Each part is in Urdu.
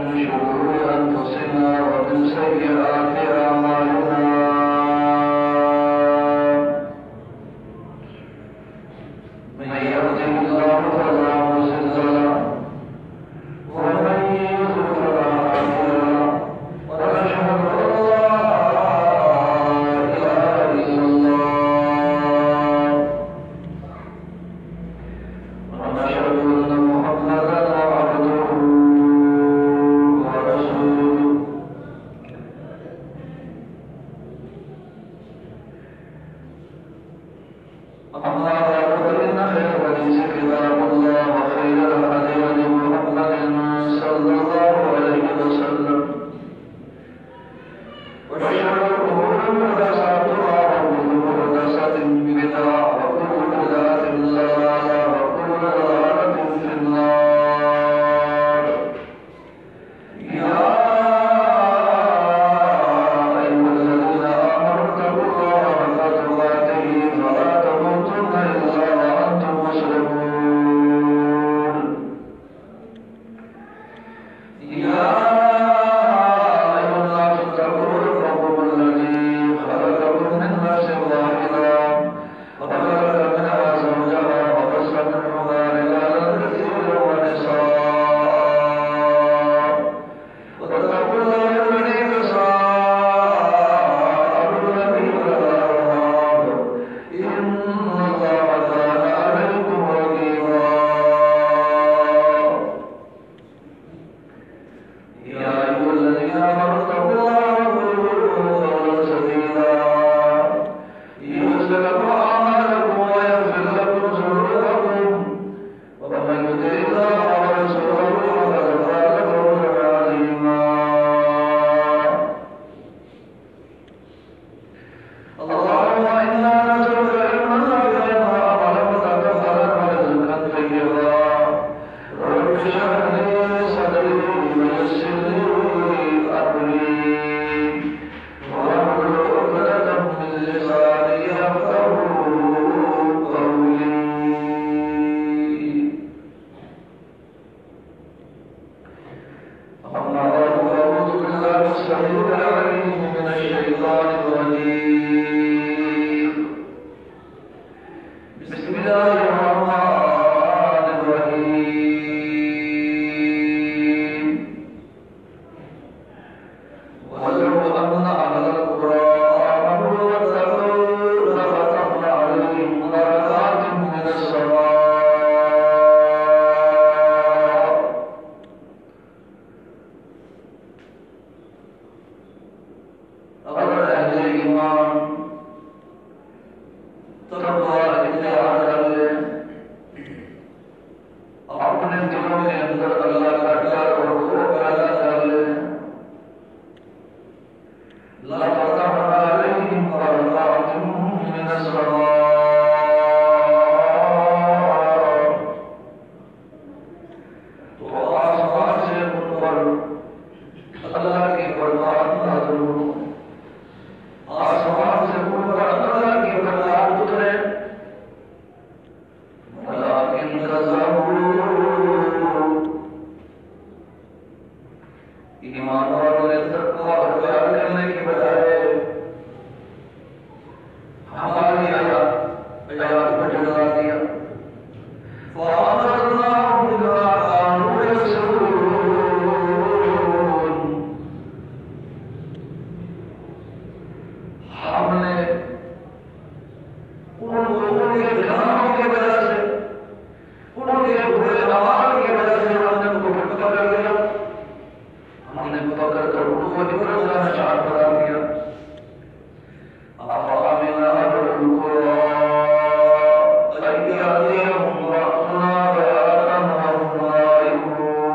من شرور أنفسنا ومن سيئات أعمالنا من يهده الله فلا مضل له ومن يضلل فلا هادي له ونشهد أن لا إله إلا الله ونشهد أن محمدا عبده ورسوله أما بعد فإن خير الحديث كتاب الله وخير الهدي هدي محمد صلى الله عليه وسلم وشر الأمور محدثاتها وكل محدثة بدعة وكل بدعة ضلالة وكل ضلالة في النار يا أيها الذين آمنوا اتقوا الله حق تقاته ولا تموتن إلا وأنتم مسلمون يا أيها الناس اتقوا ربكم الذي خلقكم من نفس واحدة وخلق منها زوجها وبث منهما رجالا كثيرا ونساء واتقوا الله الذي تساءلون به والأرحام إن الله كان عليكم رقيبا يا أيها الذين آمنوا اتقوا الله وقولوا قولا سديدا يصلح لكم أعمالكم ويغفر لكم ذنوبكم ومن يطع الله ورسوله فقد فاز فوزا عظيما اللهم إنا نسألك علما نافعا وعملا متقبلا ورزقا طيبا رب اشرح لي صدري ويسر لي أمري واحلل عقدة من لساني يفقهوا قولي أما بعد فأعوذ بالله السميع العليم من الشيطان الرجيم بسم الله الرحمن الرحيم ولو أن أهل القرى آمنوا واتقوا لفتحنا عليهم بركات من السماء اگر اہل ایمان تقوی اختیار کر لیں اپنے دلوں کے اندر اللہ کا ڈر اور خوف پیدا کر لیں لفتحنا عليهم بركات من السماء تو آسمان سے ان پر اللہ کی برکات نازل ہو آسمان سے ان پر اللہ کی برکات اترے ولكن كذبوا ایمان والوں نے تقوی اختیار کرنے کی بجائے ہماری آیات کو جھٹلا دیا فَأَخَذْنَاهُمْ بِمَا كَانُوا يَكْسِبُونَ ہم نے ان لوگوں کے گناہوں کی وجہ سے ان کے برے اعمال کی وجہ سے ہم نے ان کو پکڑ لیا ہم نے پکڑ کر ان کو عبرت کا نشان قرار دیا أَفَأَمِنَ أَهْلُ الْقُرَىٰ أَن يَأْتِيَهُمْ بَأْسُنَا بَيَاتًا وَهُمْ نَائِمُونَ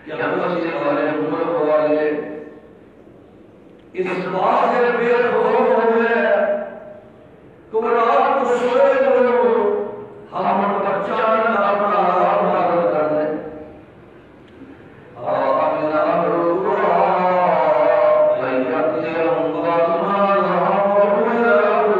کیا بستی والے ملک والے اس بات سے بے خبر ہو گئے کہ رات کو سوئے ہوئے ہو ہم ان پر اچانک اپنا عذاب نازل کر دیں آمین أهل القرى أن يأتيهم بأسنا ضحى وهم يلعبون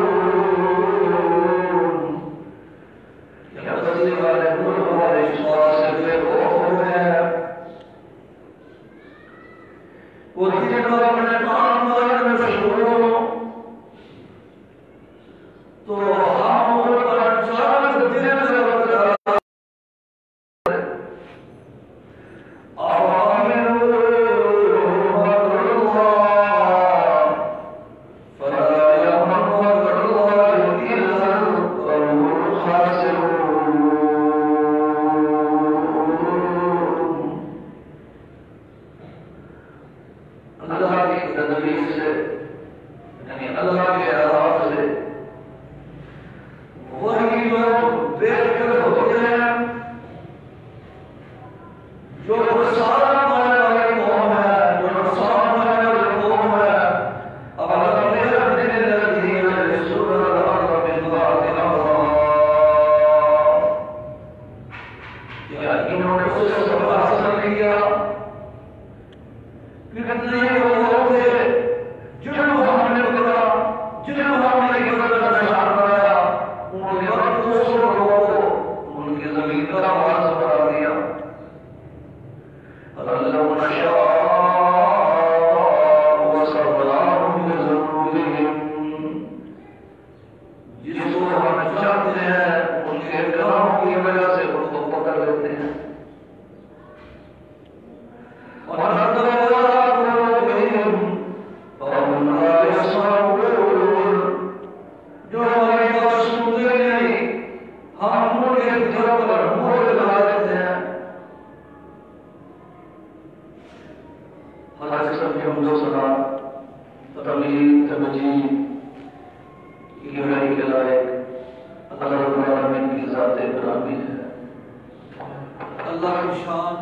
ان کے دلوں پر مہر لگا دیتے ہیں۔ ہر قسم کی حمد و ثنا، تمجید، تمجید کی بڑائی کے لائق اللہ رب العالمین کی ذات گرامی ہے۔ اللہ کی شان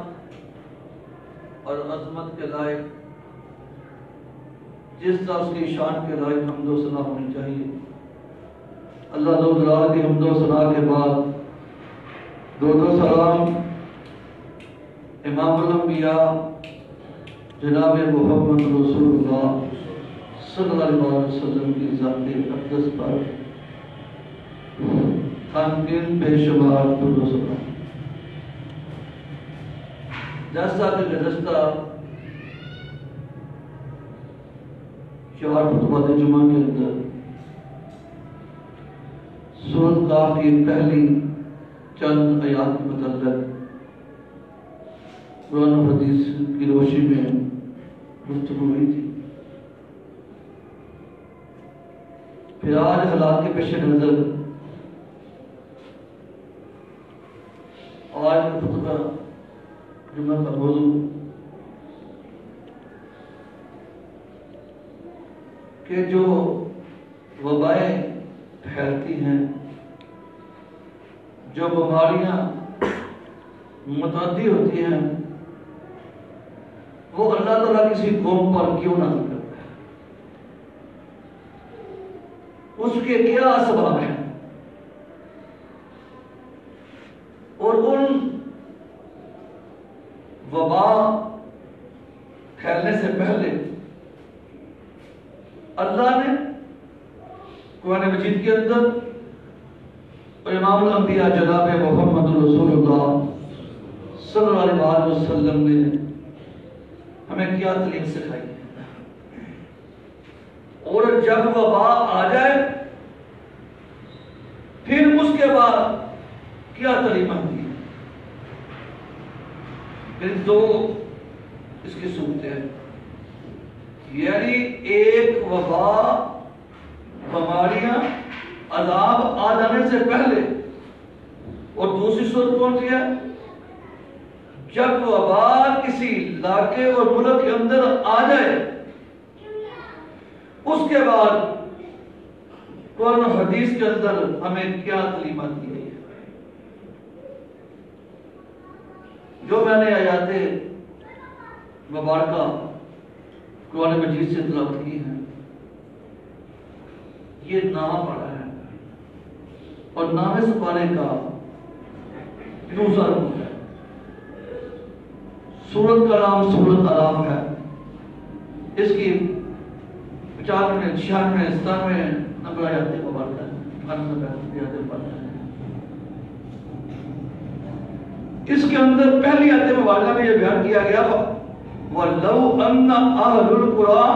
اور عظمت کے لائق جس طرح اس کی شان کے لائق حمد و ثنا ہونی چاہیے۔ اللہ تعالیٰ کی حمد و ثنا کے بعد درود و سلام امام الانبیاء جناب محمد رسول اللہ صلی اللہ علیہ وسلم کی ذات اقدس پر تنقین بے شمار درود و سلام۔ جیسا کہ گزشتہ 4 خطبات جمعہ کے اندر سورۃ کاف کی پہلی چند آیات کے متعلق قرآن و حدیث کی روشنی میں گفتگو ہوئی تھی۔ پھر آج حالات کے پیش نظر آج کا خطبہ جمعہ کا موضوع کہ جو وبائیں پھیلتی ہیں، جو بیماریاں متعدی ہوتی ہیں، وہ اللہ تعالیٰ کسی قوم پر کیوں نازل کرتا ہے؟ اس کے کیا اسباب ہیں؟ اور ان وبا پھیلنے سے پہلے اللہ نے قرآن مجید کے اندر اور امام الانبیاء جناب محمد رسول اللہ صلی اللہ علیہ وسلم نے ہمیں کیا تعلیم سکھائی ہے، اور جب وبا آ جائے پھر اس کے بعد کیا تعلیمات دی ہے۔ پھر دو اس کی صورتیں ہیں، یعنی ایک وبا بیماریاں عذاب آ جانے سے پہلے، اور دوسری صورت کون سی ہے؟ جب وبا کسی علاقے اور ملک کے اندر آ جائے اس کے بعد قرآن و حدیث کے اندر ہمیں کیا تعلیمات دی گئی ہے۔ جو میں نے آیات مبارکہ قرآن مجید سے تلاوت کی ہیں، یہ نامہ پڑھا ہے، اور نامے سے پانے کا دوسرا رکن ہے۔ سورت کا نام سورت اعراف ہے۔ اس کی 95 96 97 نمبر آیات مبارکہ ہے۔ اس کے اندر پہلی آیت مبارکہ میں یہ بیان کیا گیا وَلَوْ أَنَّ أَهْلُ الْقُرَىٰ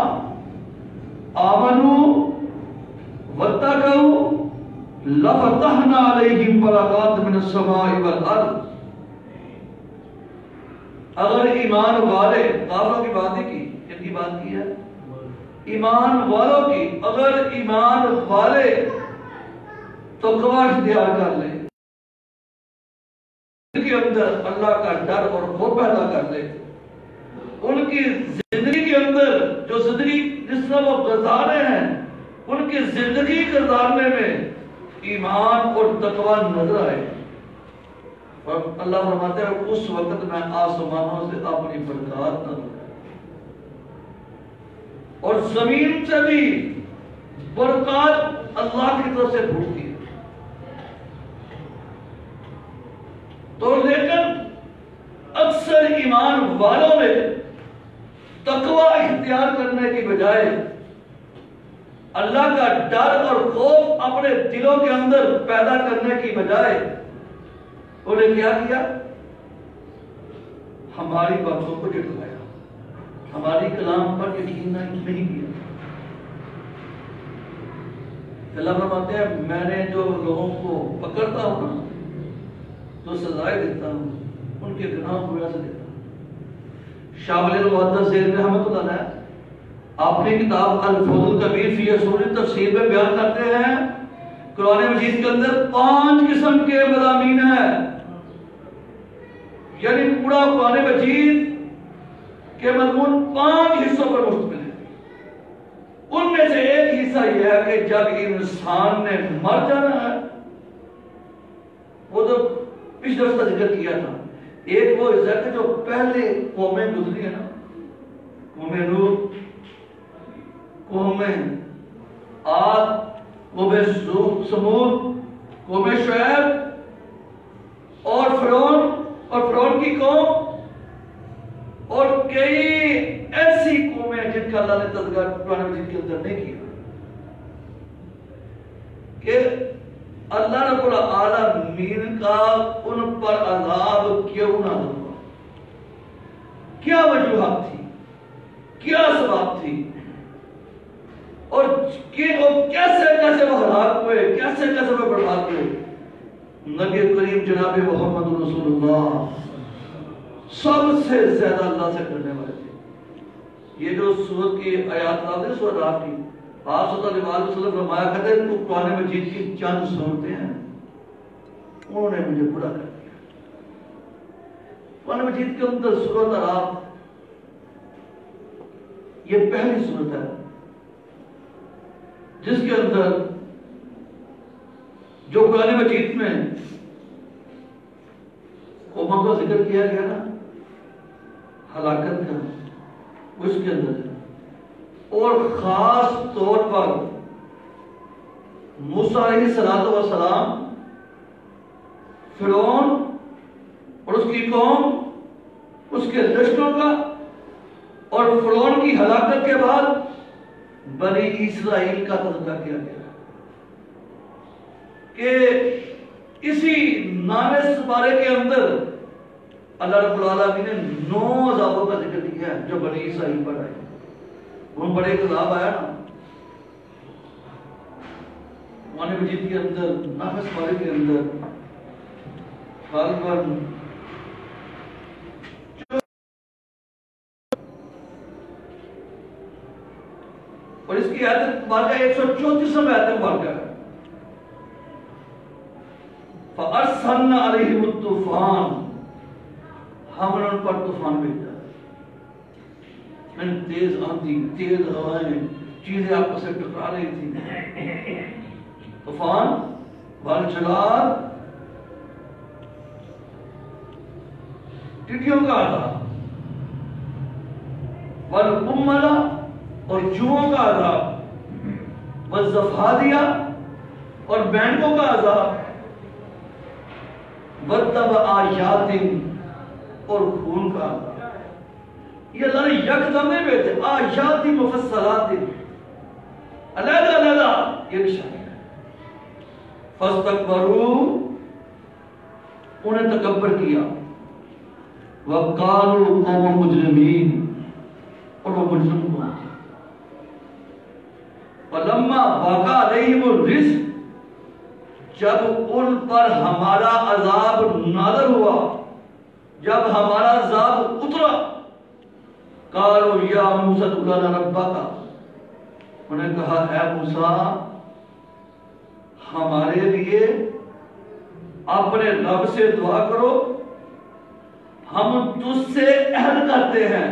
آمَنُوا وَاتَّقَوْا لَفَتَحْنَا عَلَيْهِمْ بَرَكَاتٍ مِنَ السَّمَاءِ وَالْأَرْضِ۔ اگر ایمان والے، کافروں کی بات کی، کن کی بات کی ہے؟ ایمان والوں کی، اگر ایمان والے تقوی اختیار کر لیں، ان کے اندر اللہ کا ڈر اور خوف پیدا کر لیں، ان کی زندگی کے اندر جو زندگی جس طرح وہ گزارے ہیں، ان کی زندگی گزارنے میں ایمان اور تقوی نظر آئے، اور اللہ فرماتے ہیں اس وقت میں آسمانوں سے اپنی برکات نازل کروں اور زمین سے بھی برکات اللہ کی طرف سے پھوٹتی ہے۔ تو لیکن اکثر ایمان والوں نے تقوی اختیار کرنے کی بجائے اللہ کا ڈر اور خوف اپنے دلوں کے اندر پیدا کرنے کی بجائے انہیں کیا کیا؟ ہماری باتوں کو جھٹلایا، ہماری کلام پر یقین نہیں کیا۔ اللہ فرماتے ہیں میں نے جو لوگوں کو پکڑتا ہوں نا، جو سزائیں دیتا ہوں، ان کے گناہوں کو ویسے دیتا ہوں۔ شاہ ولی اللہ زیر رحمۃ اللہ علیہ اپنی کتاب الفوز الکبیر فی اصول تفسیر میں بیان کرتے ہیں قرآن مجید کے اندر 5 قسم کے مضامین ہیں، یعنی پورا قرآن مجید کے مضمون 5 حصوں پر مشتمل ہے۔ ان میں سے ایک حصہ یہ ہے کہ جب انسان نے مر جانا ہے، وہ تو پچھلے وقت ذکر کیا تھا، ایک وہ حصہ ہے جو پہلے قومیں گزری ہیں نا، قوم نوح، قوم عاد، قوم سمود، قوم شعیب اور فرعون کی قوم، اور کئی ایسی قومیں جن کا اللہ نے تذکرہ قرآن مجید کے اندر نہیں کیا، کہ اللہ رب العالمین کا ان پر عذاب کیوں نہ ہوا، کیا وجوہات تھی، کیا اسباب تھی، اور کیسے کیسے وہ ہلاک ہوئے، کیسے کیسے وہ برباد ہوئے۔ نبی کریم جناب محمد رسول اللہ سب سے زیادہ اللہ سے ڈرنے والے تھے۔ یہ جو سورت کی آیات نازل ہے، سورت راف کی، آپ صلی اللہ علیہ وسلم فرمایا کرتے ہیں تو قرآن مجید کی چند صورتیں ہیں، انہوں نے مجھے برا کر دیا۔ قرآن مجید کے اندر سورت راف یہ پہلی صورت ہے جس کے اندر جو قرآن مجید میں قوموں کا ذکر کیا گیا نا، ہلاکت کا، اس کے اندر ہے، اور خاص طور پر موسیٰ علیہ السلام، فرعون اور اس کی قوم، اس کے لشکروں کا، اور فرعون کی ہلاکت کے بعد بنی اسرائیل کا تذکرہ کیا گیا کہ اسی نامے سپارے کے اندر اللہ رب العالمین نے 9 عذابوں کا ذکر کیا ہے جو بنی اسرائیل پر آئے۔ ان پر ایک عذاب آیا نا قرآن مجید کے اندر، نامے سپارے کے اندر، غالباً اور اس کی آیت مبارکہ 134 آیت مبارکہ ہے، فَأَرْسَلْنَا عَلَيْهِمُ الطُّوفَانَ، ہم نے ان پر طوفان بھیجا، تیز آندھی، تیز ہوائیں، چیزیں آپس سے ٹکرا رہی تھی، طوفان، والجراد، ٹڈیوں کا عذاب، والقمل، اور جوؤں کا عذاب، والضفادع، اور بینکوں کا عذاب، والدم آیات، اور خون کا عذاب۔ یہ اللہ نے یکدم نہیں بھیجے، آیات مفصلات، علیحدہ علیحدہ یہ نشانی ہے۔ فاستکبروا، انہیں تکبر کیا، وقالوا قوم مجرمین، اور وہ مجرم کو فلما وقع علیہم الرجز، جب ان پر ہمارا عذاب نازل ہوا، جب ہمارا عذاب اترا، قالوا یا موسیٰ ادع لنا ربک، انہوں نے کہا اے موسیٰ ہمارے لیے اپنے رب سے دعا کرو، ہم تجھ سے عہد کرتے ہیں،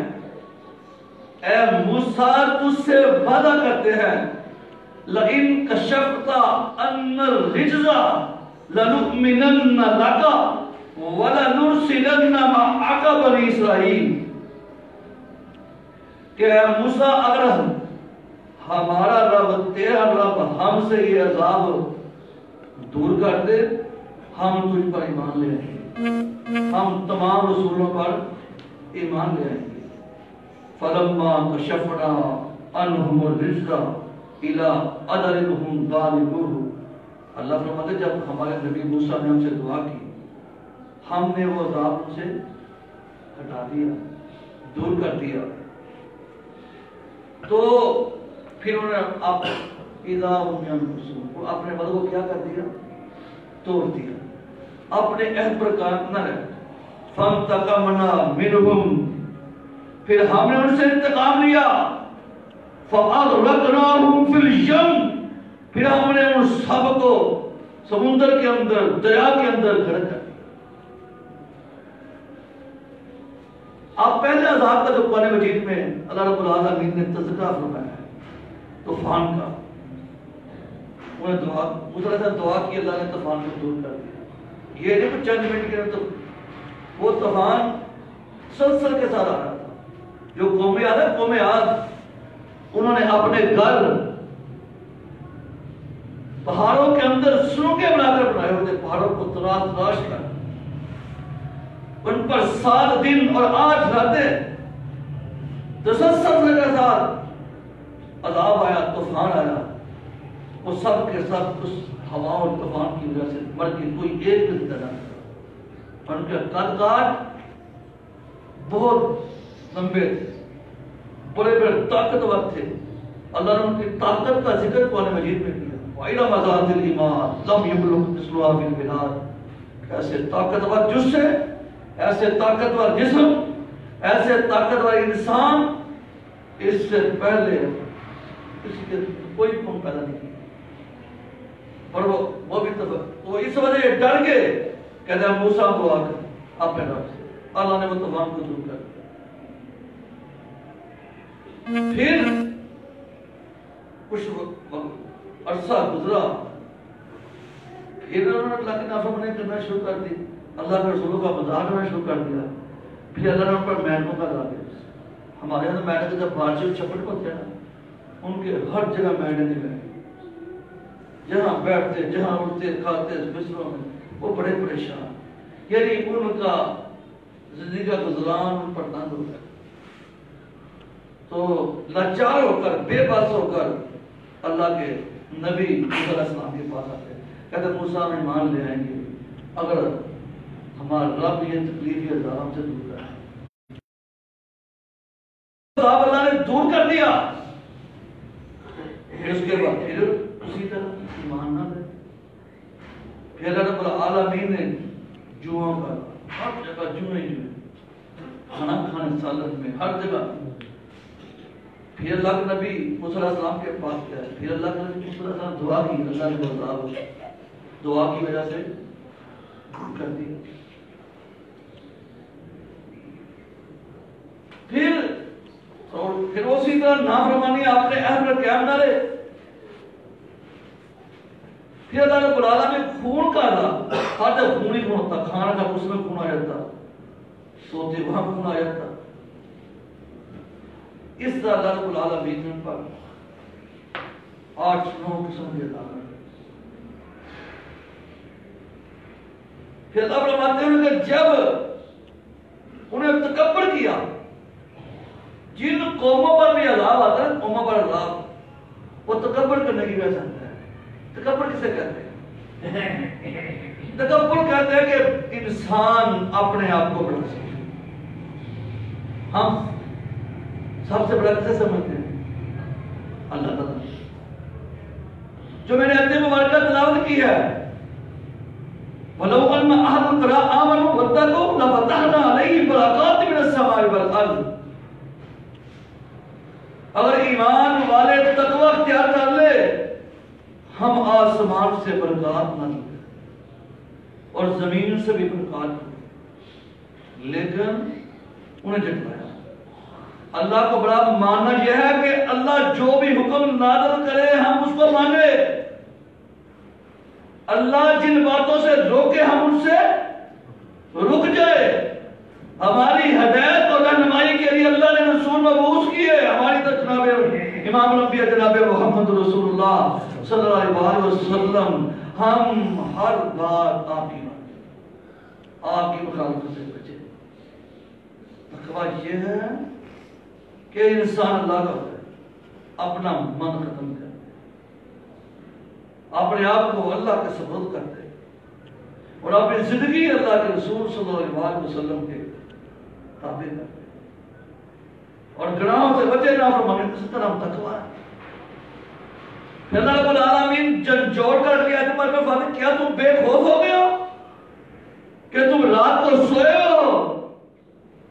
اے موسیٰ تجھ سے وعدہ کرتے ہیں، لئن کشفت عنا الرجز لنؤمنن لک ولنرسلن معک بنی اسرائیل، کہ اے موسیٰ اگر ہمارا رب، تیرا رب ہم سے یہ عذاب دور کر دے، ہم تجھ پر ایمان لے آئیں گے، ہم تمام رسولوں پر ایمان لے آئیں گے۔ فلما کشفنا عنہم الرجز الى اجلہم بالغوہ، اللہ فرماتے جب ہمارے نبی موسیٰ نے ہم سے دعا کی، ہم نے وہ عذاب ان سے ہٹا دیا، دور کر دیا، تو پھر انہوں نے اذا هم ينكثون، اپنے وعدے کو کیا کر دیا؟ توڑ دیا، اپنے عہد پر قائم نہ رہے۔ فانتقمنا منهم، پھر ہم نے ان سے انتقام لیا، فاغرقناهم في اليم، پھر ہم نے ان سب کو سمندر کے اندر، دریا کے اندر گھڑ کر دیا۔ آپ پہلے عذاب کا جو قرآن مجید میں اللہ رب العالمین نے تذکرہ فرمایا ہے طوفان کا، انہیں دعا کی، اللہ نے طوفان کو دور کر دیا۔ یہ نہیں کہ چند منٹ کے اندر، وہ طوفان سلسل کے ساتھ آ رہا تھا۔ جو قوم عاد، قوم عاد، انہوں نے اپنے گھر پہاڑوں کے اندر سرنگیں بنا کر بنائے ہوئے تھے، پہاڑوں کو تراش کر، ان پر 7 دن اور 8 راتیں تسلسل کے ساتھ عذاب آیا، طوفان آیا، وہ سب کے سب اس ہوا اور طوفان کی وجہ سے مر گئے، کوئی ایک بھی زندہ نہ تھا۔ ان کے قد کاٹ بہت لمبے تھے، بڑے بڑے طاقتور تھے۔ اللہ نے ان کی طاقت کا ذکر قرآن مجید میں کیا، وَإِلَى مَزَادِ الْإِيمَانِ لَمْ يَبْلُغْ مِثْلُهَا فِي الْبِلَادِ۔ ایسے طاقتور جسے، ایسے طاقتور جسم، ایسے طاقتور انسان اس سے پہلے کسی کے کوئی قوم پیدا نہیں کی۔ اور وہ بھی وہ اس وجہ سے ڈر گئے، کہتے ہیں موسیٰ کو آ کر اپنے رب سے، اللہ نے وہ طوفان کو دور کر دیا۔ پھر کچھ عرصہ گزرا، پھر انہوں نے اللہ کی نافرمانی کرنا شروع کر دی، اللہ کے رسولوں کا مذاق کرنا شروع کر دیا۔ پھر اللہ نے ان پر مینڈوں کا لا دیا۔ ہمارے یہاں مینڈے جب بارش چپٹ ہوتے ہیں نا، ان کے ہر جگہ مینڈے نہیں بیٹھے، جہاں بیٹھتے، جہاں اٹھتے، کھاتے بستروں میں، وہ بڑے پریشان، یعنی ان کا زندگی کا گزران ان پر تنگ ہو گیا۔ تو لاچار ہو کر، بے بس ہو کر اللہ کے نبی موسیٰ علیہ السلام کے پاس آتے ہیں، کہتے ہیں موسیٰ ہم ایمان لے آئیں گے اگر ہمارا رب یہ تکلیف یا عذاب ہم سے دور کرے۔ عذاب اللہ نے دور کر دیا، پھر اس کے بعد پھر اسی طرح ایمان نہ لے۔ پھر اللہ رب العالمین نے جوؤں کا ہر جگہ جوئیں کھانا کھانے سالن میں ہر جگہ۔ پھر اللہ کے نبی موسیٰ علیہ السلام کے پاس گئے، پھر اللہ کے نبی موسیٰ علیہ السلام دعا کی، اللہ نے وہ عذاب دعا کی وجہ سے دور کر دی۔ پھر اسی طرح نافرمانی آپ نے عہد پر قیام نہ رہے۔ پھر اللہ رب العالمین نے خون کا عذاب، ہر جگہ خون ہی خون ہوتا، کھانا کا اس میں خون آ جاتا، سوتے وہاں خون آ جاتا۔ اس طرح اللہ رب العالمین نے ان پر 8-9 قسم کے عذاب۔ پھر اللہ فرماتے ہیں کہ جب انہیں تکبر کیا، جن قوموں پر بھی عذاب آتا ہے، قوموں پر عذاب وہ تکبر کرنے کی وجہ سے آتا ہے۔ تکبر کسے کہتے ہیں؟ تکبر کہتے ہیں کہ انسان اپنے آپ کو بڑا سمجھے۔ ہم سب سے بڑا کسے سمجھتے ہیں؟ اللہ تعالیٰ، جو میں نے آیت مبارکہ تلاوت کی ہے، وَلَوْ أَنَّ أَهْلَ الْقُرَىٰ آمَنُوا وَاتَّقَوْا لَفَتَحْنَا عَلَيْهِمْ بَرَكَاتٍ مِّنَ السَّمَاءِ وَالْأَرْضِ۔ اگر ایمان والے تقوی اختیار کر لے، ہم آسمان سے برکات نہ دیں اور زمین سے بھی برکات دیں، لیکن انہیں جھٹلایا۔ اللہ کو بڑا ماننا یہ ہے کہ اللہ جو بھی حکم نازل کرے ہم اس کو مانے، اللہ جن باتوں سے روکے ہم ان سے رک جائے۔ ہماری ہدایت اور رہنمائی کے لیے اللہ نے رسول مبعوث کیے، ہماری تو جناب امام الانبیاء جناب محمد رسول اللہ صلی اللہ علیہ وسلم، ہم ہر بات آپ کی مخالفت سے بچے۔ تقوی یہ ہے کہ انسان اللہ کا ہے، اپنا من ختم کر دے، اپنے آپ کو اللہ کے سپرد کر دے اور اپنی زندگی اللہ کے رسول صلی اللہ علیہ وسلم کے تابع کر دے اور گناہوں سے بچے، نافرمانی سے طرح تقوی ہے۔ پھر اللہ رب العالمین جھنجھوڑ کر لیا پر میں فرماتے کیا تم بے خوف ہو گئے ہو کہ تم رات کو سوئے ہو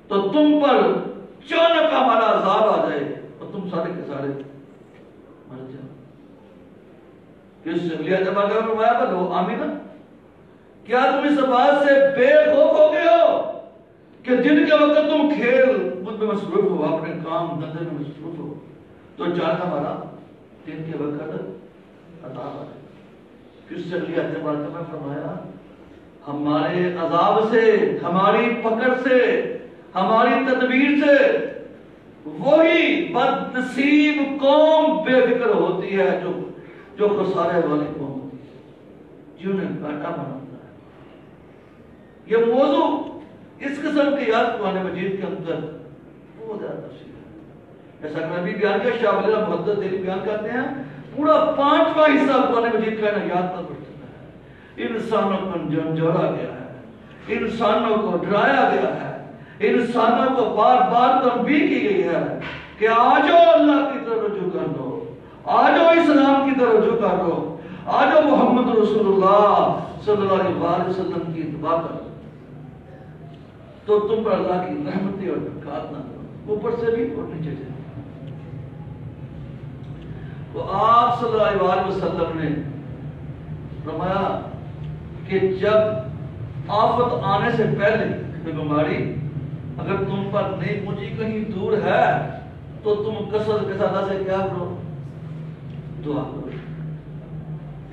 تو تم پر اچانک ہمارا عذاب آ جائے اور تم سارے کے سارے مر جاؤ۔ اس لیے جب آگے فرمایا بلو آمینہ، کیا تم اس بات سے بے خوف ہو گئے ہو کہ دن کے وقت تم کھیل خود میں مصروف ہو، اپنے کام دھندے میں مصروف ہو، تو جان ہمارا دن کے وقت عذاب ہے۔ کس سے لیا اعتبار میں فرمایا ہمارے عذاب سے، ہماری پکڑ سے، ہماری تدبیر سے وہی بد نصیب قوم بے فکر ہوتی ہے جو خسارے والی قوم ہوتی ہے، جنہیں گھاٹا بناتا ہے۔ یہ موضوع اس قسم کی یاد قرآن مجید کے اندر بہت زیادہ تفصیل ہے، جیسا کہ میں بھی بیان کیا، شاہ ولی اللہ محدث دہلوی بیان کرتے ہیں، پورا 5واں حصہ قرآن مجید کا یاد پر پڑھتا ہے۔ انسانوں کو جھنجھوڑا گیا ہے، انسانوں کو ڈرایا گیا ہے، انسانوں کو بار بار تنبیہ کی گئی ہے کہ آجو اللہ کی طرف رجوع کر دو، آجو اسلام کی طرف رجوع کر دو، آجو محمد رسول اللہ صلی اللہ علیہ وسلم کی اتباع کر دو، تو تم پر اللہ کی رحمتیں اور برکات نہ کرو، اوپر سے بھی اور نیچے سے۔ تو آپ صلی اللہ علیہ وسلم نے فرمایا کہ جب آفت آنے سے پہلے کوئی بیماری اگر تم پر نہیں پہنچی، کہیں دور ہے، تو تم کثرت کے ساتھ اللہ سے کیا کرو؟ دعا کرو۔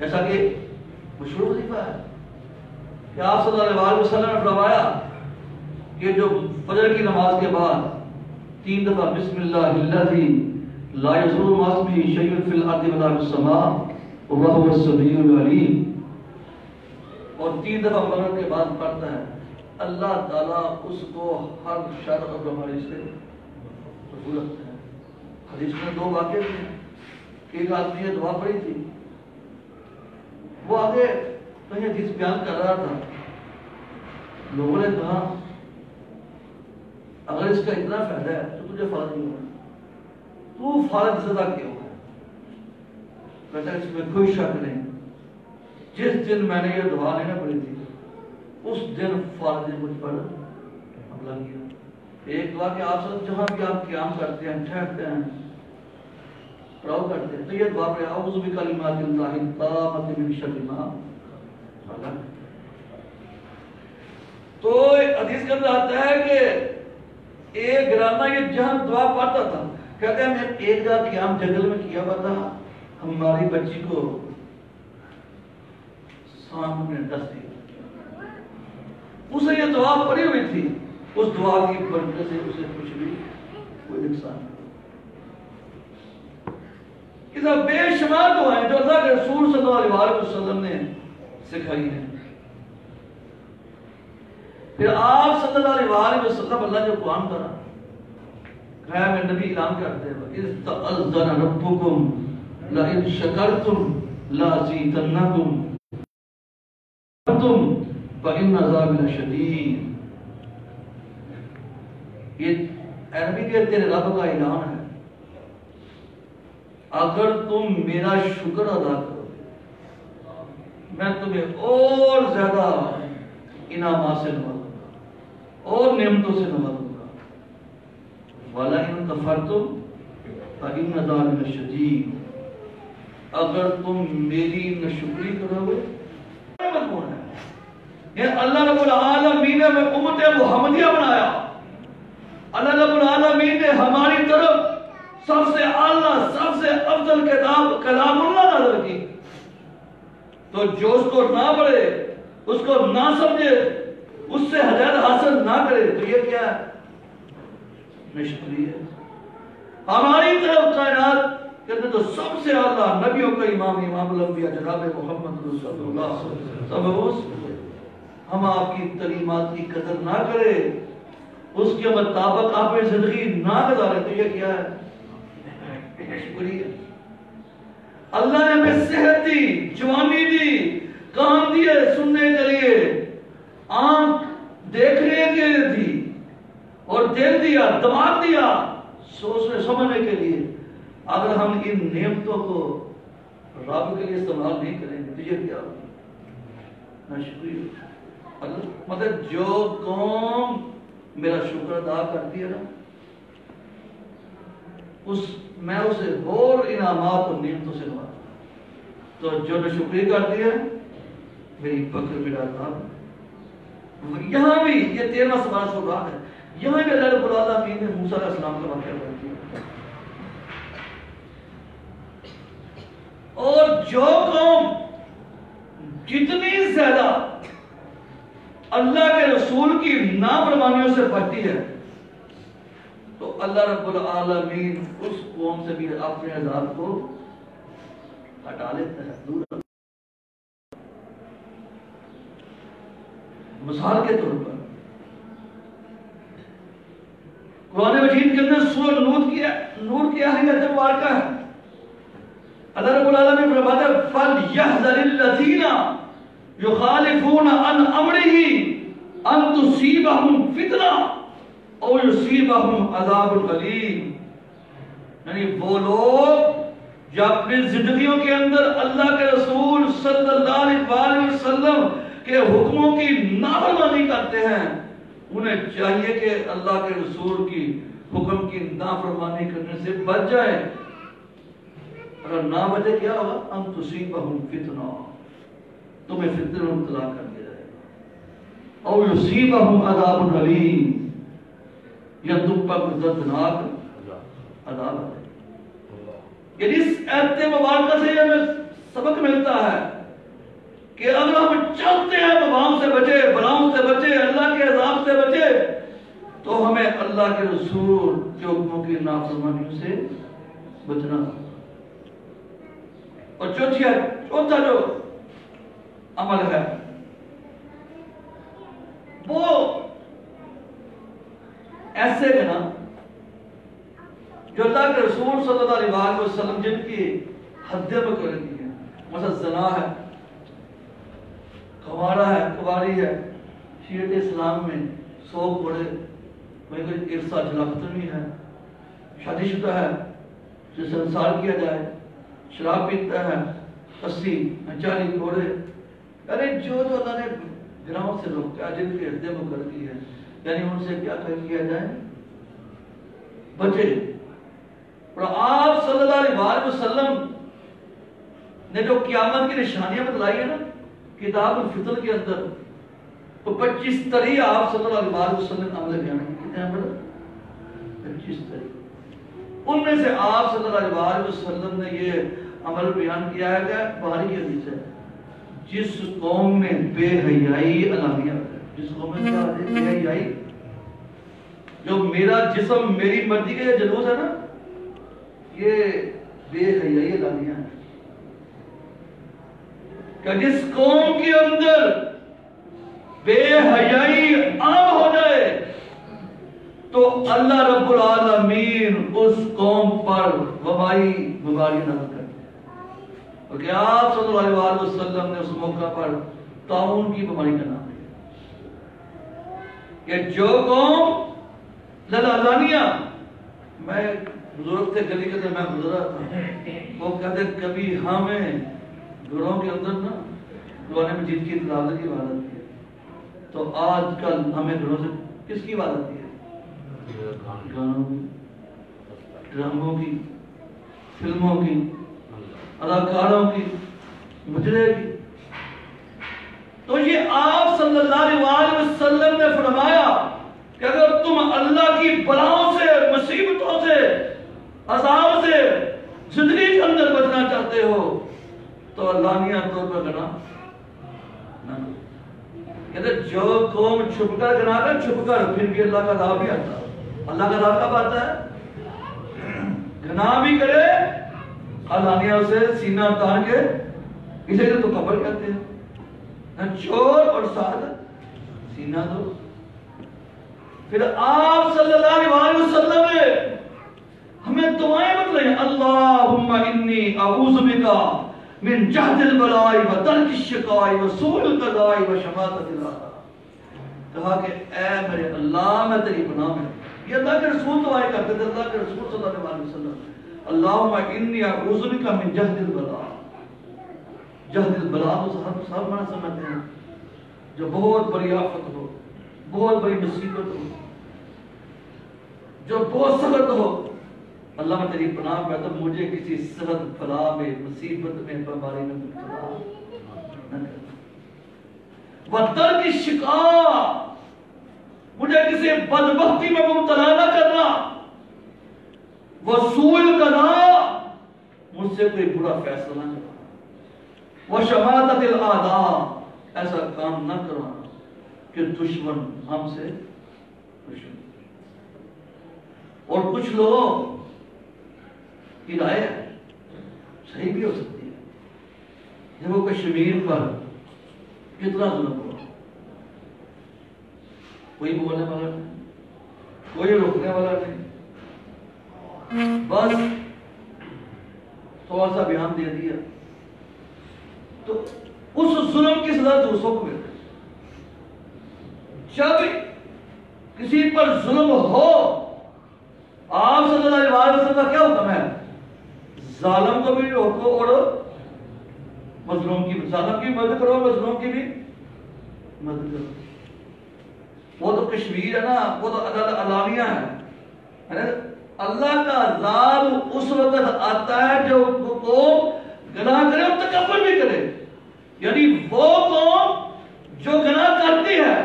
ایسا کہ مشہور وظیفہ ہے کہ آپ صلی اللہ علیہ وسلم نے فرمایا کہ جو فجر کی نماز کے بعد 3 دفعہ بسم اللہ الذی لا یضر مع اسمہ شیء فی الارض ولا فی السماء وهو السمیع العلیم، اور 3 دفعہ مغرب کے بعد پڑھتا ہے، اللہ تعالیٰ اس کو ہر شر اور بیماری سے محفوظ رکھتا ہے۔ حدیث میں 2 واقعے تھے کہ ایک آدمی نے دعا پڑھی تھی، وہ آگے کہیں حدیث بیان کر رہا تھا، لوگوں نے کہا اگر اس کا اتنا فائدہ ہے تو تجھے فارغ نہیں ہونا، تو فارغ زدہ کیوں ہے؟ کہتا ہے اس میں کوئی شک نہیں، جس دن میں نے یہ دعا لینا پڑی تھی اس دن فارغ نے مجھ پر حملہ کیا۔ ایک دعا کہ آپ سب جہاں بھی آپ قیام کرتے ہیں، ٹھہرتے ہیں، پڑاؤ کرتے ہیں، تو یہ دعا پڑھیں اعوذ بکلمات اللہ التامۃ من شر ما خلق۔ تو حدیث کے اندر آتا ہے کہ ایک گرانا یہ جہاں دعا پڑھتا تھا، کہتے ہیں میں ایک جگہ قیام جنگل میں کیا ہوا تھا، ہماری بچی کو سانپ نے ڈس دیا، اسے یہ دعا پڑھی ہوئی تھی، اس دعا کی برکت سے اسے کچھ بھی کوئی نقصان نہیں۔ اس بے شمار دعائیں جو اللہ کے رسول صلی اللہ علیہ وسلم نے سکھائی ہیں۔ پھر آپ صلی اللہ علیہ وسلم اللہ جو قرآن کرا غیر میں نبی اعلان کرتے ہیں اذ تأذن ربکم لئن شکرتم لأزیدنکم تم فإن عذابی لشدید۔ یہ عربی کے تیرے رب کا اعلان ہے، اگر تم میرا شکر ادا کرو میں تمہیں اور زیادہ انعامات سے نوازوں گا اور نعمتوں سے نوازوں گا، وَلَئِن كَفَرْتُمْ فَإِنَّ عَذَابِي لَشَدِيدٌ۔ اگر تم میری ناشکری کرو گے مضمون ہے یہ اللہ رب العالمین نے امت محمدیہ بنایا، اللہ رب العالمین نے ہماری طرف سب سے اعلیٰ سب سے افضل کتاب کلام اللہ نازل کی، تو جو اس کو نہ پڑھے، اس کو نہ سمجھے، اس سے ہدایت حاصل نہ کرے تو یہ کیا ہے؟ ناشکری ہے۔ ہماری طرف کائنات کہتے تو سب سے اعلیٰ نبیوں کا امام الانبیاء جناب محمد رسول اللہ صلی اللہ علیہ وسلم، ہم آپ کی تعلیمات کی قدر نہ کرے، اس کے مطابق آپ زندگی نہ گزارے تو یہ کیا ہے؟ شکریہ۔ اللہ نے ہمیں صحت دی، جوانی دی، کان دیے سننے کے لیے، آنکھ دیکھنے کے لیے دی، اور دل دیا، دماغ دیا سوچنے سمجھنے کے لیے۔ اگر ہم ان نعمتوں کو رب کے لیے استعمال نہیں کریں گے تو یہ کیا ہوگا؟ ناشکری۔ مطلب جو قوم میرا شکر ادا کرتی ہے نا، میں اسے اور انعامات اور نعمتوں سے نوازوں گا۔ تو جو نے شکریہ کرتی ہے میری بکر میرا نام. یہاں بھی یہ 13واں سبق قرآن ہے. یہاں بھی اللہ رب العالمین نے موسیٰ علیہ السلام کا واقعہ بیان کیا. اور جو قوم جتنی زیادہ اللہ کے رسول کی نافرمانیوں سے بچتی ہے تو اللہ رب العالمین اس قوم سے بھی اپنے عذاب کو ہٹا لیتا ہے, دور. مثال کے طور پر قرآن مجید کے اندر سورہ نور کی آخری آیت مبارکہ ہے. اللہ رب العالمین فرماتا ہے فَلْيَحْذَرِ الَّذِينَ يُخَالِفُونَ عَنْ أَمْرِهِ أَن تُصِيبَهُمْ فِتْنَةٌ أَوْ يُصِيبَهُمْ عَذَابٌ أَلِيمٌ. یعنی وہ لوگ جو اپنی زندگیوں کے اندر اللہ کے رسول صلی اللہ علیہ وسلم کے حکموں کی نافرمانی کرتے ہیں, انہیں چاہیے کہ اللہ کے رسول کی حکم کی نافرمانی کرنے سے بچ جائے. اگر نہ بچے کیا ہوگا؟ ان تصیبہم فتنہ, تمہیں فتنہ میں مبتلا کر دیا جائے گا. او یصیبہم عذاب علیم, یا تم پر دردناک عذاب ہے. یعنی اس آیت مبارکہ سے ہمیں سبق ملتا ہے کہ اگر ہم چاہتے ہیں بغاؤں سے بچے, بلاؤں سے بچے, اللہ کے عذاب سے بچے, تو ہمیں اللہ کے رسول کے حکموں کی نافرمانیوں سے بچنا. اور چوتھا جو عمل ہے وہ ایسے ہے نا جو اللہ کے رسول صلی اللہ علیہ وسلم جن کی حدیں مقرر کی ہیں. مثلا زنا ہے, کمارا ہے, کباری ہے. شریعت اسلام میں 100 بڑے کوئی عرصہ جلاوطنی ہے. شادی شدہ ہے جسے سنسار کیا جائے. شراب پیتا ہے 80 40 گھوڑے. یعنی جو اللہ نے گناہوں سے روکا, جن کی حدیں مقرر کی ہے, یعنی ان سے کیا کیا جائے؟ بچے. اور آپ صلی اللہ علیہ وسلم نے جو قیامت کی نشانیاں بتلائی ہے نا کتاب الفطر کے اندر, تو 25 طریقے آپ صلی اللہ علیہ وسلم نے عمل بیان کیے. کتنے عمل؟ 25 طریقے. ان میں سے آپ صلی اللہ علیہ وسلم نے یہ عمل بیان کیا ہے کہ بخاری کی حدیث ہے, جس قوم میں بے حیائی علانیہ ہے, جس قوم میں بے حیائی, جو میرا جسم میری مرضی کا یہ جلوس ہے نا, یہ بے حیائی علانیہ ہے. کہ جس قوم کے اندر بے حیائی عام ہو جائے تو اللہ رب العالمین اس قوم پر وبائی بیماری نازل کرتے ہیں. اور کہ آپ صلی اللہ علیہ وسلم نے اس موقع پر طاعون کی بیماری کا نام دیا کہ جو قوم للعلانیہ, میں بزرگ تھے گلی کے اندر میں گزرا تھا, وہ کہتے کبھی ہمیں گھروں کے اندر نا قرآن مجید کی تلاوت کی عبادت کی, تو آج کل ہمیں گھروں سے کس کی عبادت کی ہے؟ گانوں کی, ڈراموں کی, فلموں کی, اداکاروں کی, مجرے کی. تو یہ آپ صلی اللہ علیہ وسلم نے فرمایا کہ اگر تم اللہ کی بلاؤں سے, مصیبتوں سے, عذاب سے زندگی کے اندر بچنا چاہتے ہو تو علانیہ طور پر گناہ نہ کرو. کہتے جو قوم چھپ کر گناہ کر, چھپ کر, پھر بھی اللہ کا عذاب بھی آتا. اللہ کا عذاب کب آتا ہے؟ گناہ بھی کرے, علانیہ سے سینہ تان کے, اسے تو قبر کہتے ہیں, چور اور ساتھ سینہ دو. پھر آپ صلی اللہ علیہ وسلم نے ہمیں دعائیں بتلائیں, اللہم انی اعوذ بکا من جہد البلائی و ترک الشقائی و سوء القضائی و شماتت الاعداء. کہا کہ اے میرے اللہ میں تیری پناہ میں. یہ اللہ کے رسول دعائیں کرتے تھے, اللہ کے رسول صلی اللہ علیہ وسلم, اللہم انی اعوذ بکا من جہد البلائی. جہد البلاء تو صاحب معنی سمجھتے ہیں جو بہت بڑی آفت ہو, بہت بڑی مصیبت ہو, جو بہت سخت ہو. اللہ میں تیری پناہ پاتا ہوں، مجھے کسی صحت بلا میں، مصیبت میں، بیماری میں مبتلا نہ کرنا، وَتَرْكِ الشِّقَاءِ، مجھے کسی بدبختی میں مبتلا نہ کرنا، وَسُوءِ الْقَضَاءِ، مجھ سے کوئی برا فیصلہ نہ کرنا، وَشَمَاتَةِ الْأَعْدَاءِ، ایسا کام نہ کروانا کہ دشمن ہم سے دشمن۔ اور کچھ لوگوں کی رائے ہے، صحیح بھی ہو سکتی ہے، جب وہ کشمیر پر کتنا ظلم ہوا، کوئی بولنے والا نہیں، کوئی روکنے والا نہیں، بس تھوڑا سا بیان دے دیا تو اس ظلم کی سزا دوسروں کو ملتی۔ جب کسی پر ظلم ہو، آپ صلی اللہ علیہ وسلم کا کیا حکم ہے؟ ظالم کو بھی روکو اور مظلوم کی، ظالم کی مدد کرو، مظلوم کی بھی مدد کرو۔ وہ تو کشمیر ہے نا، وہ تو علانیہ ہے۔ اللہ کا عذاب اس وقت آتا ہے جو قوم گناہ کرے اور تکبر بھی کرے، یعنی وہ قوم جو گناہ کرتی ہے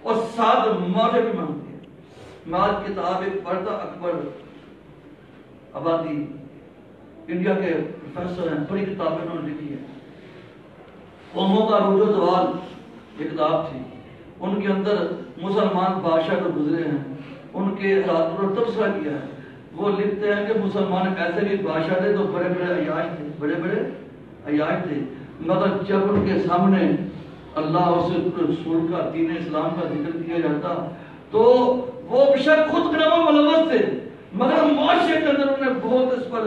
اور ساتھ معافی بھی مانگتی ہے۔ میں آج کتاب ایک پڑھتا، اکبر آبادی انڈیا کے پروفیسر ہیں، بڑی کتابیں انہوں نے لکھی ہے، قوموں کا عروج و زوال ایک کتاب تھی، ان کے اندر مسلمان بادشاہ جو گزرے ہیں ان کے حالات پر تبصرہ کیا ہے۔ وہ لکھتے ہیں کہ مسلمان ایسے بھی بادشاہ تھے تو بڑے بڑے عیاش تھے، بڑے بڑے عیاش تھے، مگر جب ان کے سامنے اللہ اور رسول کا، دین اسلام کا ذکر کیا جاتا تو وہ بشک خود گناہ میں ملوث تھے، مگر معاشرے کے اندر انہوں نے بہت اس پر،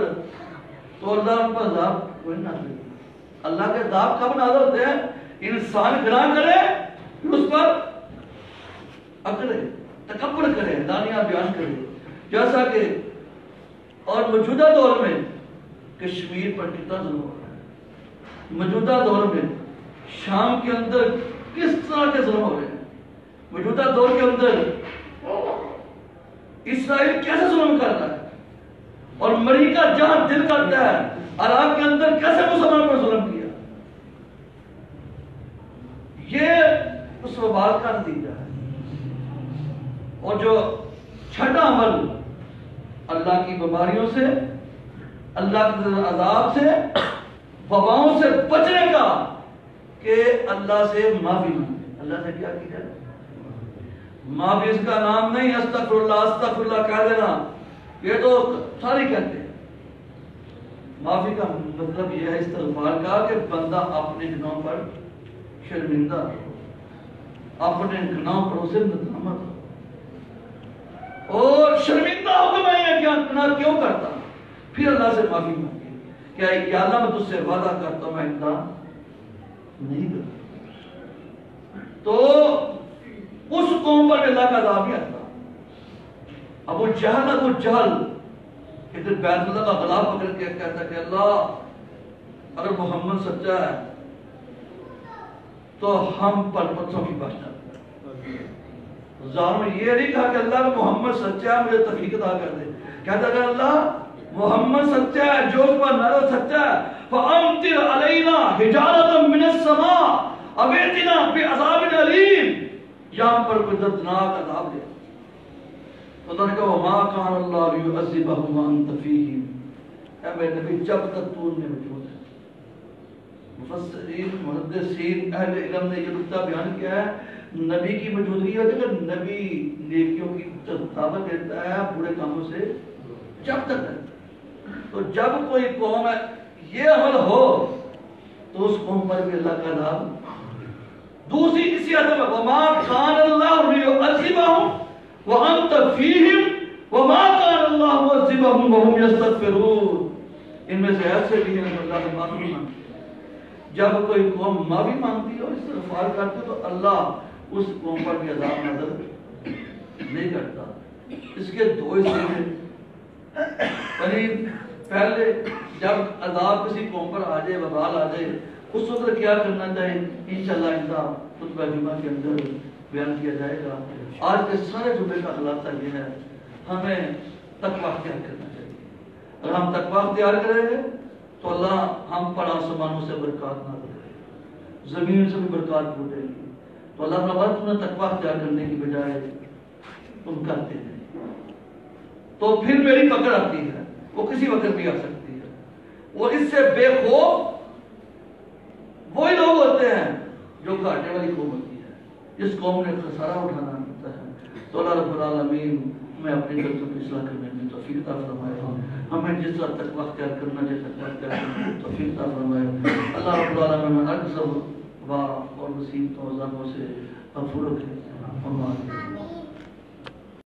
تو اللہ ان پر عذاب کوئی نہ دے۔ اللہ کے عذاب کب نازل ہوتے ہیں؟ انسان گناہ کرے پھر اس پر اکڑے، تکبر کرے، دانیہ بیان کرے، جیسا کہ اور موجودہ دور میں کشمیر پر کتنا ظلم ہو رہا ہے، موجودہ دور میں شام کے اندر کس طرح کے ظلم ہو رہے ہیں، موجودہ دور کے اندر اسرائیل کیسے ظلم کر رہا ہے، اور امریکہ جہاں دل کرتا ہے عراق کے اندر کیسے مسلمان پر ظلم کیا، یہ اس وبال کا نتیجہ ہے۔ اور جو چھٹا عمل اللہ کی بیماریوں سے، اللہ کے عذاب سے، وباؤں سے بچنے کا، کہ اللہ سے معافی مانگے۔ اللہ سے کیا کی جائے؟ معافی اس کا نام نہیں، استغفر اللہ کہہ دینا، یہ تو سارے کہتے ہیں۔ معافی کا مطلب یہ ہے استغفار کا کہ بندہ اپنے گناہوں پر شرمندہ ہو، اپنے گناہوں پر اسے ندامت ہو، اور شرمندہ ہو کہ میں یہ گناہ کیوں کرتا، پھر اللہ سے معافی مانگے کہ یا اللہ میں تجھ سے وعدہ کرتا ہوں میں اتنا نہیں کرتا۔ تو اس قوم پر اللہ کا عذاب ہی آتا۔ ابو جہل ادھر بیت اللہ کا غلاف پکڑ کے کہتا کہ اللہ اگر محمد سچا ہے تو ہم پر پتھروں کی بارش ڈال۔ ظالم نے یہ نہیں کہا کہ اللہ محمد سچا ہے مجھے توفیق عطا کر دے، کہتا کہ اللہ محمد سچا ہے، جو اس پر نظر سچا ہے، فَأَمْطِرْ عَلَيْنَا حِجَارَةً مِّنَ السَّمَاءِ أَوْ ائْتِنَا بِعَذَابٍ أَلِيمٍ، یا ہم پر کوئی دردناک عذاب دے۔ تو اللہ نے کہا وَمَا كَانَ اللَّهُ لِيُعَذِّبَهُمْ وَأَنْتَ فِيهِمْ، اے میرے نبی جب تک تو ان میں موجود ہے۔ مفسرین، محدثین، اہل علم نے یہ نکتہ بیان کیا ہے، نبی کی موجودگی ہوتی ہے کہ نبی نیکیوں کی دعوت دیتا ہے، برے کاموں سے جب تک ہے۔ تو جب کوئی قوم ہے یہ عمل ہو تو اس قوم پر بھی اللہ کا عذاب۔ دوسری اسی حد میں وَمَا كَانَ اللَّهُ لِيُعَذِّبَهُمْ وَأَنْتَ فِيهِمْ وَمَا كَانَ اللَّهُ مُعَذِّبَهُمْ وَهُمْ يَسْتَغْفِرُونَ، ان میں سے ایسے بھی ہیں اللہ سے معافی مانگتے، جب کوئی قوم معافی مانگتی ہے اور استغفار کرتی ہے تو اللہ اس قوم پر بھی عذاب نازل نہیں کرتا۔ اس کے دو حصے ہیں، یعنی پہلے جب عذاب کسی قوم پر آ جائے، وبال آ جائے، اس وقت کیا کرنا چاہیے انشاءاللہ ان کا خطبہ جمعہ کے اندر بیان کیا جائے گا۔ آج کے سارے جمعے کا خلاصہ یہ ہے ہمیں تقویٰ اختیار کرنا چاہیے۔ اگر ہم تقوی اختیار کریں گے تو اللہ ہم پر آسمانوں سے برکات نازل کرے گا، زمین سے بھی برکات ٹوٹے گی. تو اللہ تعالیٰ تمہیں تقوی اختیار کرنے کی بجائے تم کرتے ہیں تو پھر میری پکڑ آتی ہے، وہ کسی وقت بھی آ سکتی ہے. وہ اس سے بے خوف وہی لوگ ہوتے ہیں جو گھاٹے والی قوم ہوتی ہے، جس قوم نے خسارہ اٹھانا ہوتا ہے. تو اللہ رب العالمین ہمیں اپنی غلطیوں کی اصلاح کرنے کی توفیق عطا فرمائے، ہمیں جس طرح تقوی اختیار کرنا چاہیے تقوی اختیار کرنے کی توفیق عطا فرمائے. اللہ رب العالمین ہر قسم اور مصیبتوں و ذنبوں سے مغفور رکھے.